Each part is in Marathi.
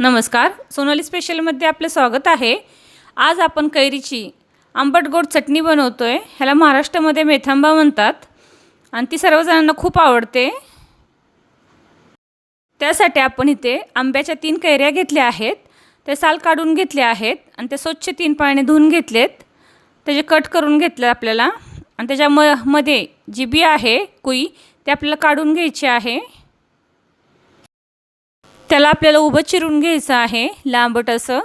नमस्कार, सोनाली स्पेशलमध्ये आपले स्वागत आहे। आज आपण कैरीची आंबट गोड चटणी बनवतोय। ह्याला महाराष्ट्रामध्ये मेथांबा म्हणतात आणि ती सर्वजणांना खूप आवडते। त्यासाठी आपण इथे आंब्याच्या 3 कैऱ्या घेतल्या आहेत। ते साल काढून घेतले आहेत आणि ते स्वच्छ 3 पाण्याने धुवून घेतलेत। त्याचे कट करून घेतले आपल्याला आणि त्याच्या मध्ये जी बी आहे कुई ते आपल्याला काढून घ्यायची आहे। त्याला आपल्याला उभं चिरून घ्यायचं आहे, लांबट असं।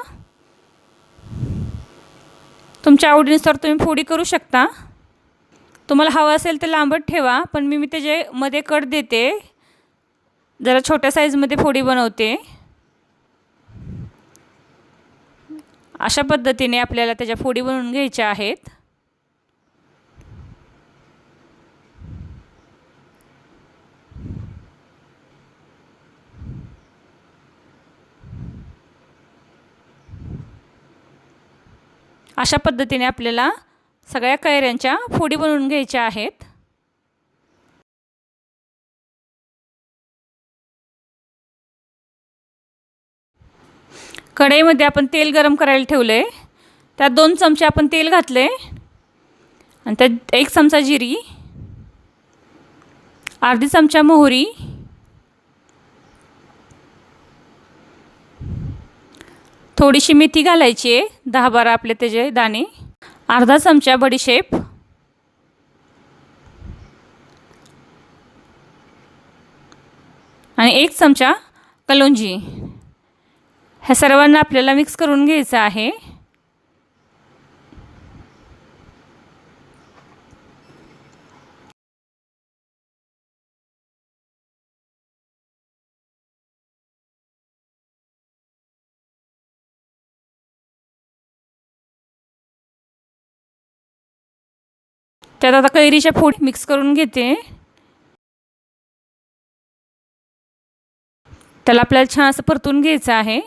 तुमच्या आवडीनुसार तुम्ही फोडी करू शकता। तुम्हाला हवं असेल तर लांबट ठेवा, पण मी त्याचे मध्ये कट देते, जरा छोट्या साईजमध्ये फोडी बनवते। अशा पद्धतीने आपल्याला त्याच्या फोडी बनवून घ्यायच्या आहेत। अशा पद्धतीने आपल्याला सगळ्या कैऱ्यांच्या फोडी बनवून घ्यायच्या आहेत। कढईमध्ये आपण तेल गरम करायला ठेवले। त्यात 2 चमचे आपण तेल घातले आणि त्यात 1 चमचा जिरी, अर्धी चमचा मोहरी, थोडीशी मेथी घालायची आहे, 10-12 आपले त्याचे दाणे, अर्धा चमचा बडीशेप आणि 1 चमचा कलोंजी। ह्या सर्वांना आपल्याला मिक्स करून घ्यायचं आहे। त्यात आता कैरीच्या फोडी मिक्स करून घेते। त्याला आपल्याला छान असं परतून घ्यायचं आहे।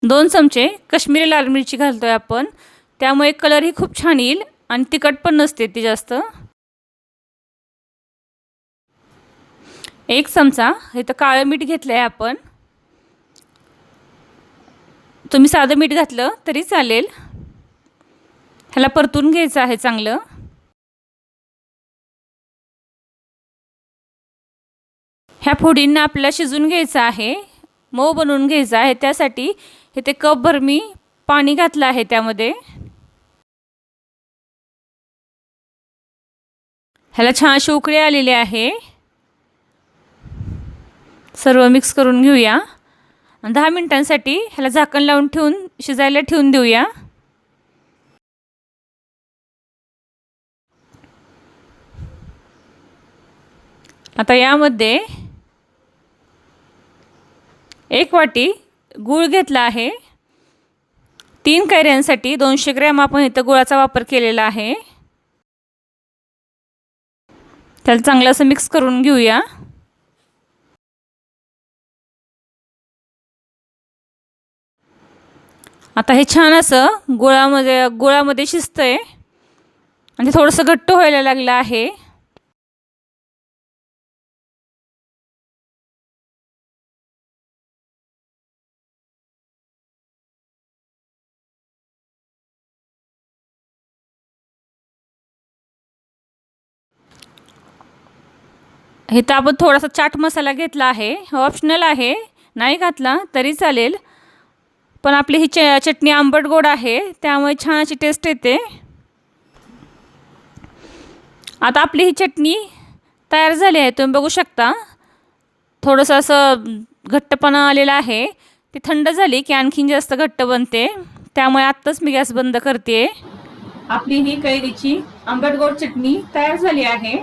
दोन चमचे काश्मीरी लाल मिरची घालतोय आपण, त्यामुळे कलर ही खूप छान येईल आणि तिखट पण नसते ती जास्त। 1 चमचा इथं काळं मीठ घेतलंय आपण, तुम्ही साधं मीठ घातलं तरी चालेल। ह्याला परतून घ्यायचं आहे चांगलं। ह्या फोडींना आपल्याला शिजून घ्यायचं आहे, मऊ बनवून घ्यायचं आहे। त्यासाठी इथे कपभर मी पाणी घातलं आहे त्यामध्ये। ह्याला छान अशी उकळी आलेली आहे। सर्व मिक्स करून घेऊया आणि 10 मिनिटांसाठी ह्याला झाकण लावून ठेवून शिजायला ठेवून देऊया। आता यामध्ये 1 वाटी गूळ घेतला आहे। 3 कैऱ्यांसाठी 200 ग्रॅम आपण इथं गुळाचा वापर केलेला आहे। त्याला चांगलं असं मिक्स करून घेऊया। आता हे छान असं गुळामध्ये शिजतंय आणि ते थोडंसं घट्ट व्हायला लागलं आहे। इथं आपण थोडासा चाट मसाला घेतला आहे, ऑप्शनल आहे, नाही घातला तरी चालेल, पण आपली ही चटणी आंबट गोड आहे त्यामुळे छान अशी टेस्ट येते। आता आपली ही चटणी तयार झाली आहे, तुम्ही बघू शकता। थोडंसं असं घट्टपणा आलेला आहे, ती थंड झाली की आणखीन जास्त घट्ट बनते, त्यामुळे आत्ताच मी गॅस बंद करते। आपली ही कैरीची आंबट गोड चटणी तयार झाली आहे।